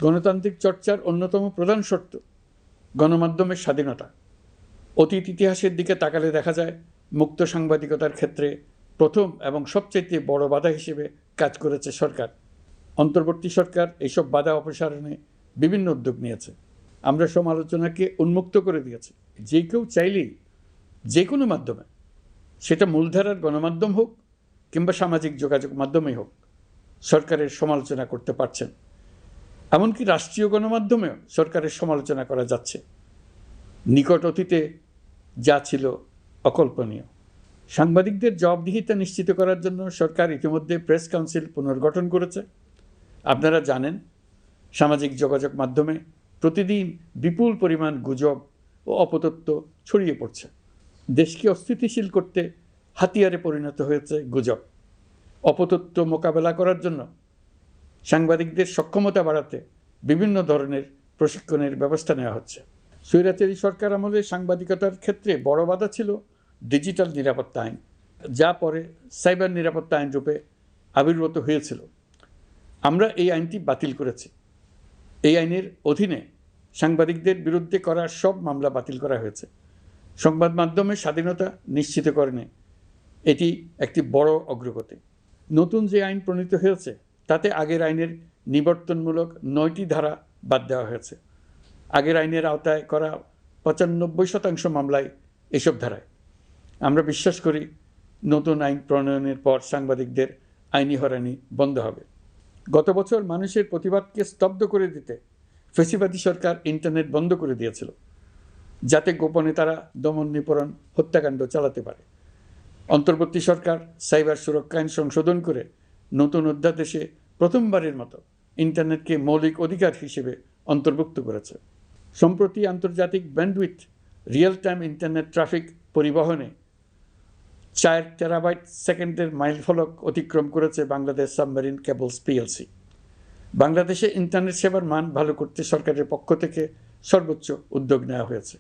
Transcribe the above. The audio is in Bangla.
গণতান্ত্রিক চর্চার অন্যতম প্রধান শর্ত গণমাধ্যমের স্বাধীনতা। অতীত ইতিহাসের দিকে তাকালে দেখা যায় মুক্ত সাংবাদিকতার ক্ষেত্রে প্রথম এবং সবচেয়ে বড় বাধা হিসেবে কাজ করেছে সরকার। অন্তর্বর্তী সরকার এইসব বাধা অপসারণে বিভিন্ন উদ্যোগ নিয়েছে। আমরা সমালোচনাকে উন্মুক্ত করে দিয়েছি। যে কেউ চাইলেই যে কোনো মাধ্যমে, সেটা মূলধারার গণমাধ্যম হোক কিংবা সামাজিক যোগাযোগ মাধ্যমেই হোক, সরকারের সমালোচনা করতে পারছেন। এমনকি রাষ্ট্রীয় গণমাধ্যমেও সরকারের সমালোচনা করা যাচ্ছে। নিকট অতীতে যা ছিল অকল্পনীয়। সাংবাদিকদের জবাবদিহিতা নিশ্চিত করার জন্য সরকার ইতিমধ্যে প্রেস কাউন্সিল পুনর্গঠন করেছে। আপনারা জানেন, সামাজিক যোগাযোগ মাধ্যমে প্রতিদিন বিপুল পরিমাণ গুজব ও অপতথ্য ছড়িয়ে পড়ছে। দেশকে অস্থিতিশীল করতে হাতিয়ারে পরিণত হয়েছে গুজব। অপতথ্য মোকাবেলা করার জন্য সাংবাদিকদের সক্ষমতা বাড়াতে বিভিন্ন ধরনের প্রশিক্ষণের ব্যবস্থা নেওয়া হচ্ছে। স্বৈরাচারী সরকার আমলে সাংবাদিকতার ক্ষেত্রে বড় বাধা ছিল ডিজিটাল নিরাপত্তা আইন, যা পরে সাইবার নিরাপত্তা আইন রূপে আবির্ভূত হয়েছিল। আমরা এই আইনটি বাতিল করেছি। এই আইনের অধীনে সাংবাদিকদের বিরুদ্ধে করা সব মামলা বাতিল করা হয়েছে। সংবাদ মাধ্যমের স্বাধীনতা নিশ্চিতকরণে এটি একটি বড় অগ্রগতি। নতুন যে আইন প্রণীত হয়েছে তাতে আগের আইনের নিবর্তনমূলক 9টি ধারা বাদ দেওয়া হয়েছে। আগের আইনের আওতায় করা 95% মামলায় এসব ধারায়। আমরা বিশ্বাস করি নতুন আইন প্রণয়নের পর সাংবাদিকদের আইনি হয়রানি বন্ধ হবে। গত বছর মানুষের প্রতিবাদকে স্তব্ধ করে দিতে ফ্যাসিবাদী সরকার ইন্টারনেট বন্ধ করে দিয়েছিল, যাতে গোপনে তারা দমন নিপীড়ন হত্যাকাণ্ড চালাতে পারে। অন্তর্বর্তী সরকার সাইবার সুরক্ষা আইন সংশোধন করে নতুন অধ্যাদেশে প্রথমবারের মতো ইন্টারনেটকে মৌলিক অধিকার হিসেবে অন্তর্ভুক্ত করেছে। সম্প্রতি আন্তর্জাতিক bandwidth real time internet traffic পরিবহনে 4 টেরাবাইট সেকেন্ডের মাইলফলক অতিক্রম করেছে বাংলাদেশ সাবমেরিন কেবলস পিএলসি। বাংলাদেশে ইন্টারনেট সেবার মান ভালো করতে সরকারের পক্ষ থেকে সর্বোচ্চ উদ্যোগ নেওয়া হয়েছে।